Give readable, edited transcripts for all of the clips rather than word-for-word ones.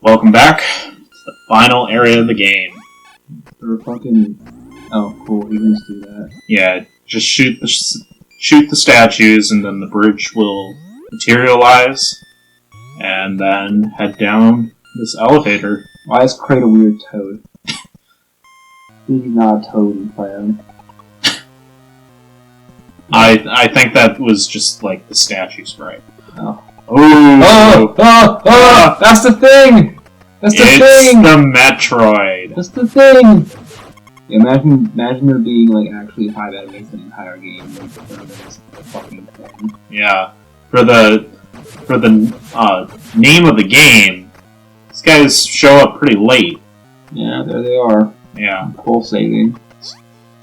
Welcome back to the final area of the game. Or fucking... Oh, cool, you can just do that. Yeah, just shoot the statues and then the bridge will materialize. And then head down this elevator. Why is Crate a weird toad? He's not a toad in plan. I think that was just like the statue sprite. Oh. Oh! That's the thing! That's the thing! It's the Metroid! That's the thing! Yeah, imagine there being like actually 5 enemies in the entire game. Like, there's a fucking thing. Yeah. For the name of the game, these guys show up pretty late. Yeah, there they are. Yeah. Pulsating.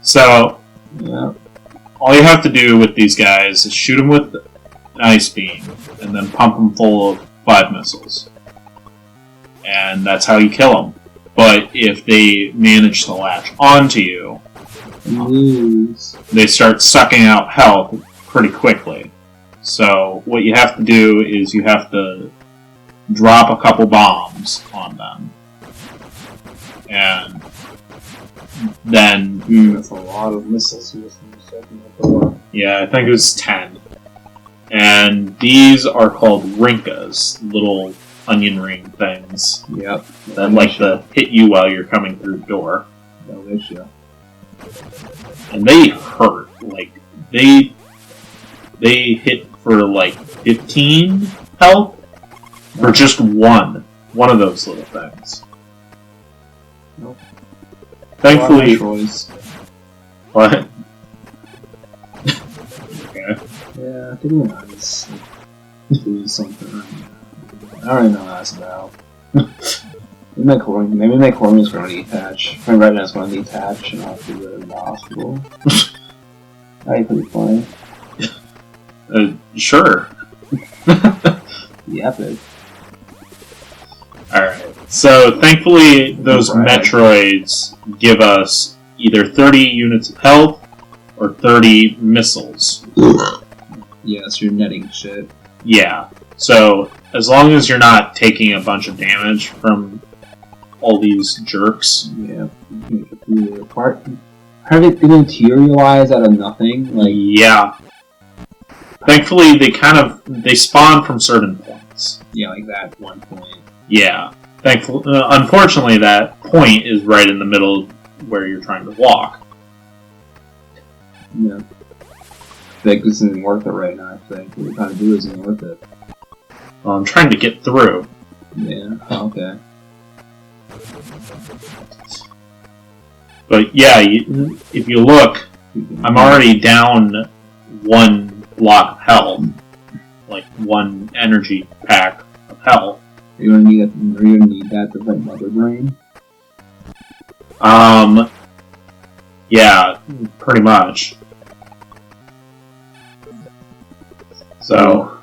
So, yeah. All you have to do with these guys is shoot them with an ice beam, and then pump them full of 5 missiles. And that's how you kill them. But if they manage to latch onto you, they start sucking out health pretty quickly. So what you have to do is you have to drop a couple bombs on them. And then... that's a lot of missiles. Yeah, I think it was 10. And these are called Rinkas, little onion ring things. Yep. That like to hit you while you're coming through the door. Delicious. And they hurt. Like, they hit for like 15 health for just one of those little things. Nope. Thankfully... What? Okay. Yeah, I think it's do something. I don't even know what that's about. Maybe my chlorine is going to detach. My retina is going to detach and I'll have to go to the hospital. That'd be pretty funny. Sure. Yeah, epic. Alright, so thankfully those Metroids give us either 30 units of health or 30 missiles. Yeah, so you're netting shit. Yeah, so as long as you're not taking a bunch of damage from all these jerks. Yeah. How did they materialize out of nothing? Like, yeah. Thankfully, they spawn from certain points. Yeah, like that one point. Yeah. Unfortunately, that point is right in the middle where you're trying to walk. Yeah. I think this isn't worth it right now, I think. What you're trying to do isn't worth it. Well, I'm trying to get through. Yeah, okay. But yeah, if you look, I'm already down 1 block of health. Like 1 energy pack of health. Are you gonna need that to fight Mother Brain? Yeah, pretty much. So,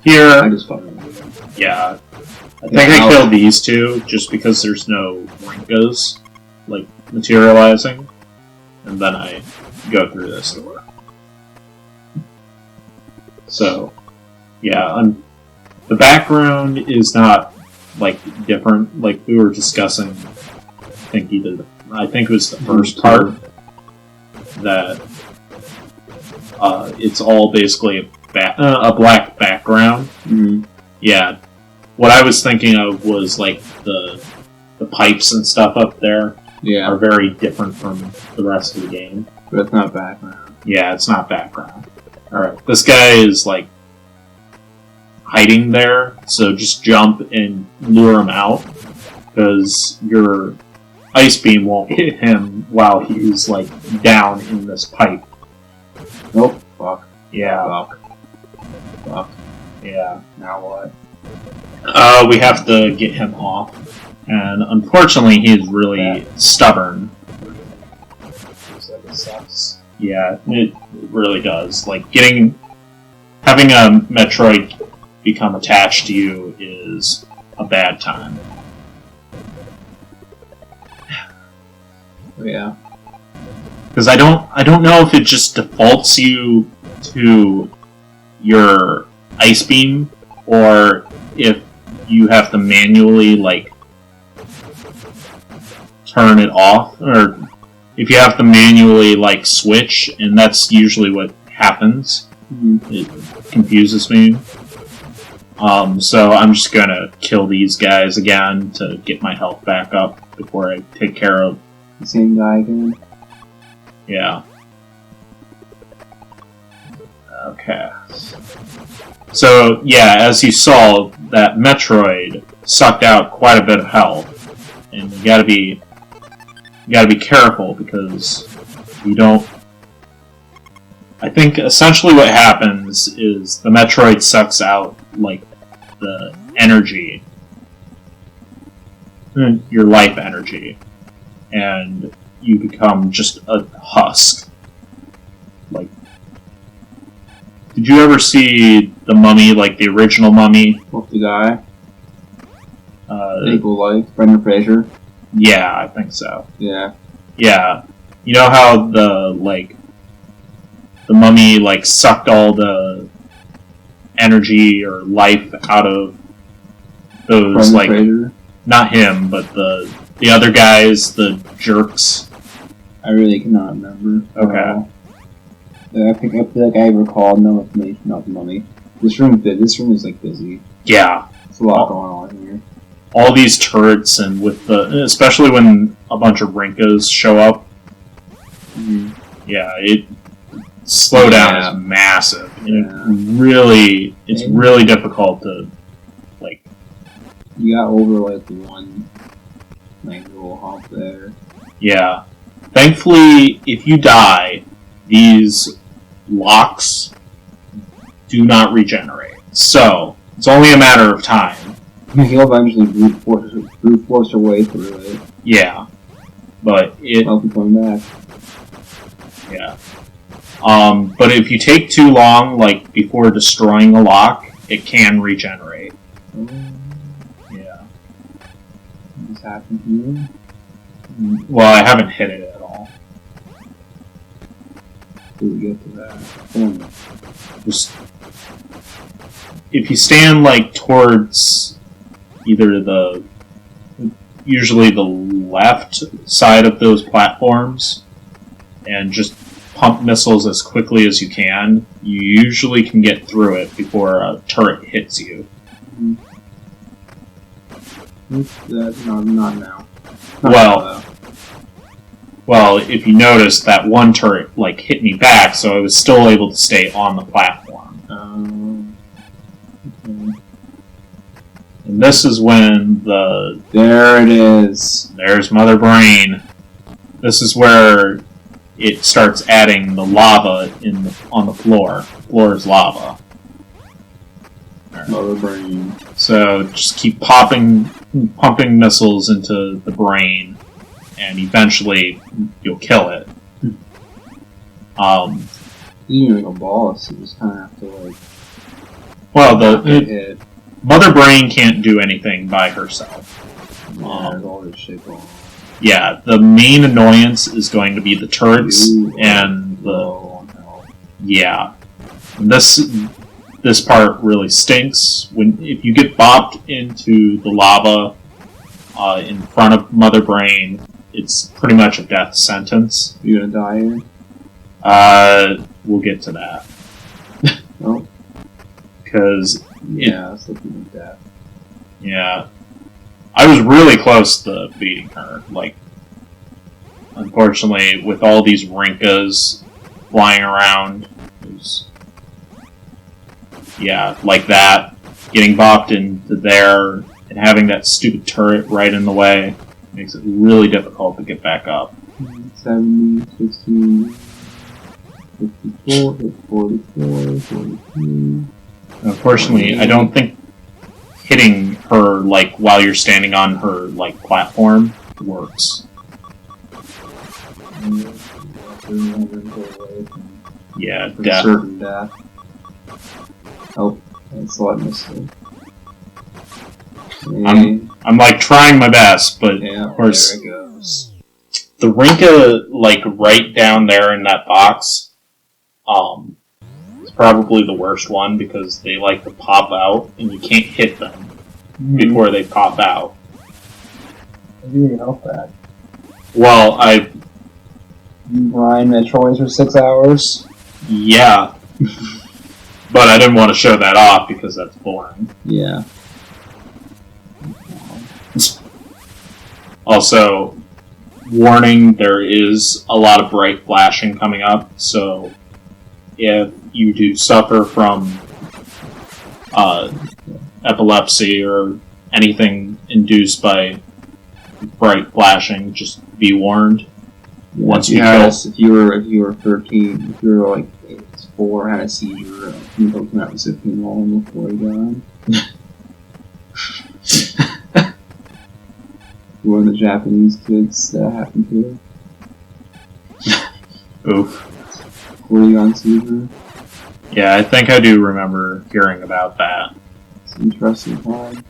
here... I just fucking... Yeah. I think I killed these 2 just because there's no Rinkas, like, materializing. And then I go through this door. So, yeah, the background is not, like, different. Like, we were discussing, I think it was the first part, that it's all basically a black background. Mm-hmm. Yeah. What I was thinking of was, like, the pipes and stuff up there are very different from the rest of the game. But it's not background. Yeah, it's not background. Alright, this guy is, like, hiding there, so just jump and lure him out, because your ice beam won't hit him while he's, like, down in this pipe. Nope. Fuck. Yeah. Fuck. Yeah. Now what? We have to get him off. And unfortunately, he is really stubborn. So it sucks. Yeah, it really does. Like, having a Metroid become attached to you is a bad time. Yeah. Because I don't know if it just defaults you to your ice beam, or if you have to manually, like, turn it off, or if you have to manually, like, switch, and that's usually what happens. It confuses me. So I'm just gonna kill these guys again to get my health back up before I take care of... The same guy again? Yeah. Okay. So, yeah, as you saw, that Metroid sucked out quite a bit of health. And you gotta be careful, because you don't... I think essentially what happens is the Metroid sucks out, like, the energy. Your life energy. And you become just a husk. Like, did you ever see the Mummy, like the original Mummy? What's the guy? Equal Life, Brendan Fraser? Yeah, I think so. Yeah. Yeah. You know how the Mummy, like, sucked all the energy or life out of those, Brendan like... Fraser? Not him, but the other guys, the jerks. I really cannot remember. Okay. I feel like I recall no information about the Mummy. This room is like busy. Yeah. There's a lot going on here. All these turrets, and with especially when a bunch of Rinkas show up. Mm-hmm. Yeah, slowdown is massive. And it's really difficult to, like... You got over, like, one, like, little hump there. Yeah. Thankfully, if you die, these locks do not regenerate. So, it's only a matter of time. He'll eventually brute force your way through it. Yeah. But I'll be coming back. Yeah. But if you take too long, like, before destroying a lock, it can regenerate. Yeah. What's happened here? Well, I haven't hit it at all. Till we get to that. Just, if you stand, like, towards either usually the left side of those platforms, and just pump missiles as quickly as you can, you usually can get through it before a turret hits you. No, not now. Well, if you notice, that one turret, like, hit me back, so I was still able to stay on the platform. Okay. And this is when There it is. There's Mother Brain. This is where it starts adding the lava on the floor. The floor is lava. Mother Brain. So just keep pumping missiles into the brain, and eventually you'll kill it. You need like a boss, you just kind of have to like... Well, hit. Mother Brain can't do anything by herself. There's all this shit going on. Yeah, the main annoyance is going to be the turrets and the... Yeah. And this part really stinks. If you get bopped into the lava in front of Mother Brain, it's pretty much a death sentence. You gonna die here? We'll get to that. Oh. Because... Yeah, it's looking like that. Yeah. I was really close to beating her. Like, unfortunately, with all these Rinkas flying around, it was... Yeah, like that. Getting bopped into there and having that stupid turret right in the way makes it really difficult to get back up. 70, 16, 54, 44, 43... Unfortunately, I don't think hitting her, like, while you're standing on her, like, platform works. Yeah, death. Certain death. Oh, that's a lot missing. I'm like trying my best, but yeah, of course, there it goes. The Rinka, like, right down there in that box, is probably the worst one because they like to pop out and you can't hit them. before they pop out. I do need help back. Well, You grind Metroids for 6 hours? yeah. But I didn't want to show that off because that's boring. Yeah. Also, warning, there is a lot of bright flashing coming up, so if you do suffer from epilepsy or anything induced by bright flashing, just be warned. Yeah, Once you if you were 13, if you were like 4, had a seizure, you go to that recipient long before you died. You're one of the Japanese kids that happened to. Oof. Were you on seizure? Yeah, I think I do remember hearing about that. It's an interesting time.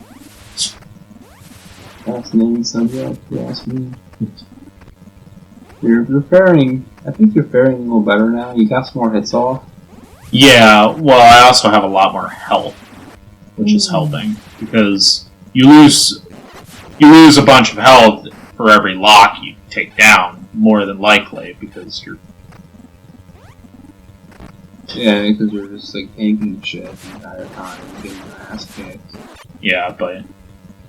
Fascinating subject, if you ask me. You're faring, I think you're faring a little better now. You got some more hits off. Yeah, well, I also have a lot more health, which is helping, because you lose a bunch of health for every lock you take down, more than likely, because you're... Yeah, because you're just like tanking shit the entire time, getting your ass kicked. Yeah, but...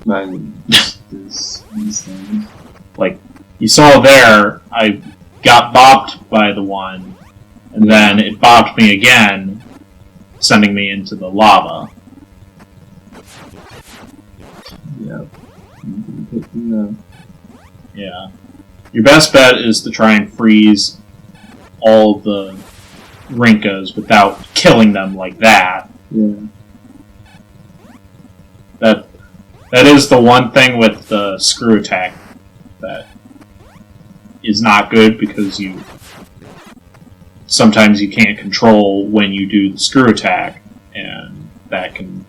By these things. Like, you saw there, I got bopped by the one, and then it bopped me again, sending me into the lava. Yep. Yeah. Your best bet is to try and freeze all of the Rinkas without killing them like that. Yeah. That is the one thing with the screw attack that is not good, because sometimes you can't control when you do the screw attack, and that can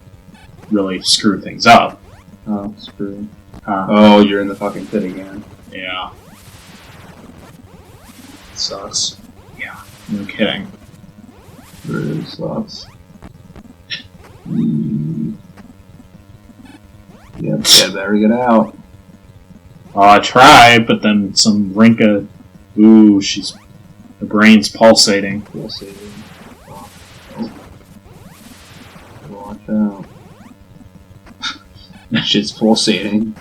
really screw things up. Oh, screw. Oh, you're in the fucking pit again. Yeah. Sucks. Yeah, no kidding. It really sucks. Yep, yeah, better get out. Oh, I tried, but then some Rinka... Ooh, the brain's pulsating. Pulsating. Oh. Watch out. That shit's pulsating.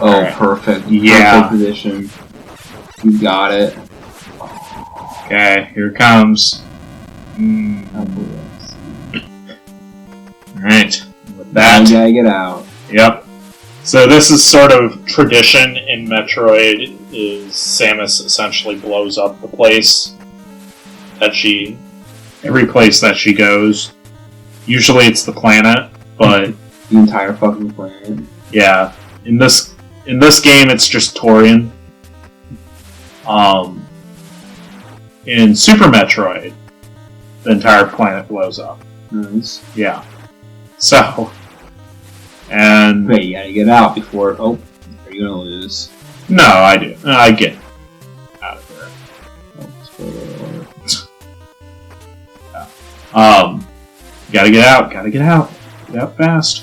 Oh, right. Perfect. Yeah. Perfect position. You got it. Okay, here it comes. Alright. With that... You gotta get out. Yep. So this is sort of tradition in Metroid, is Samus essentially blows up the place every place that she goes. Usually it's the planet, but... The entire fucking planet. Yeah. In this game it's just Torian. In Super Metroid, the entire planet blows up. Nice. Yeah. So... And... Wait, you gotta get out before... Oh, are you gonna lose? No, I do. I get out of there. Oh, spoiler alert. Yeah. Gotta get out. Get out fast.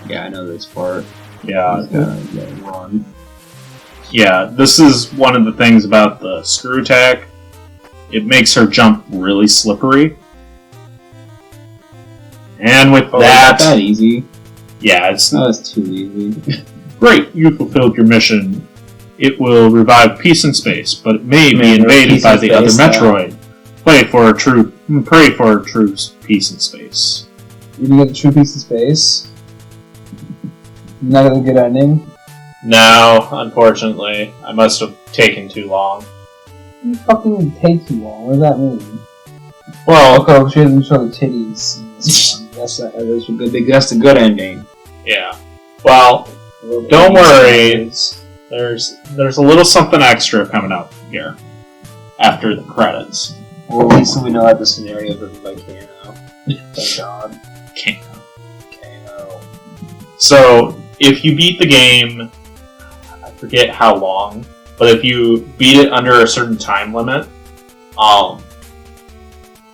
Yeah, I know this part. Yeah. Gotta run. Yeah, this is one of the things about the screw attack. It makes her jump really slippery. And with that... Not that easy. Yeah, it's... No, that's too easy. Great, you fulfilled your mission. It will revive peace in space, but it may be invaded by the other Metroid. Pray for a true peace in space. You didn't get the true peace in space? Not a good ending? No, unfortunately. I must have taken too long. You fucking take too long. What does that mean? Well... Okay, she doesn't show the titties in this one. That's a good ending. Yeah. Well, don't worry. There's a little something extra coming up here after the credits. Well, at least we know that the scenario is written by Kano. Thank God. Kano. So, if you beat the game, I forget how long, but if you beat it under a certain time limit,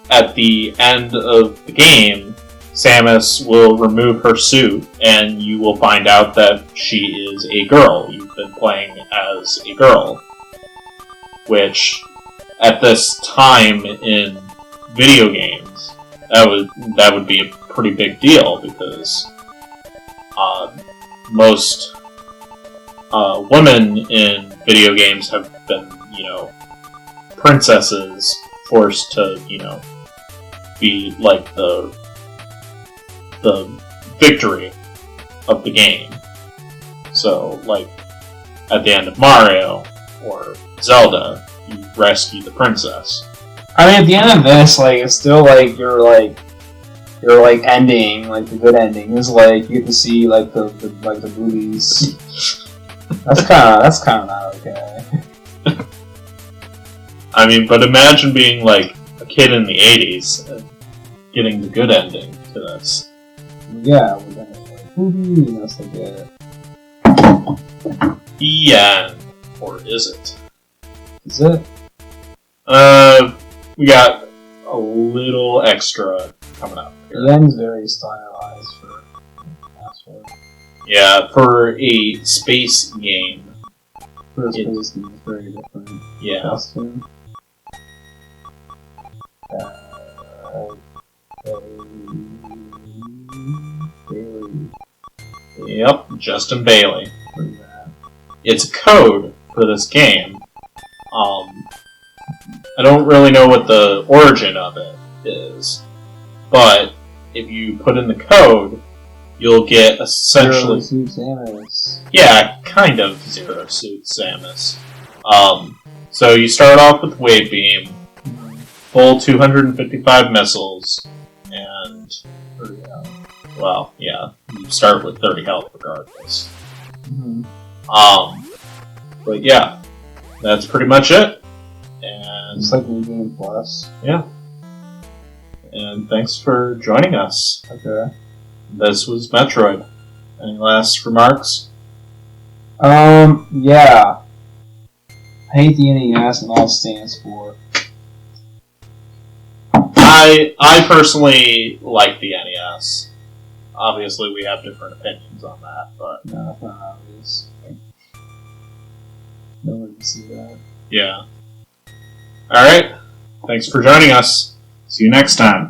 at the end of the game, Samus will remove her suit, and you will find out that she is a girl. You've been playing as a girl. Which, at this time in video games, that would be a pretty big deal, because most women in video games have been, princesses forced to, be like the victory of the game. So, like, at the end of Mario or Zelda, you rescue the princess. I mean, at the end of this, like, it's still like your ending, like the good ending is like you get to see like the boobies. That's kind of not okay. I mean, but imagine being like a kid in the '80s and getting the good ending to this. Yeah, well, then it's like boobies, and that's like it. The end, or is it? Is it? We got a little extra coming up here. The end's very stylized for password. Yeah, for a space game. For a space game, it's very different. Yeah. Costume. Bailey. Yep, Justin Bailey. It's a code for this game. I don't really know what the origin of it is, but if you put in the code, you'll get essentially... Zero Suit Samus. Yeah, kind of Zero Suit Samus. So you start off with Wave Beam, full 255 missiles, and... 30 health. Well, yeah, you start with 30 health regardless. Mm-hmm. But yeah, that's pretty much it. And It's like New Game Plus. yeah. And thanks for joining us. Okay. This was Metroid. Any last remarks? Yeah. I hate the NES and all it stands for. I personally like the NES. Obviously, we have different opinions on that, but No, it's not obvious. No one can see that. yeah. Alright, thanks for joining us. See you next time.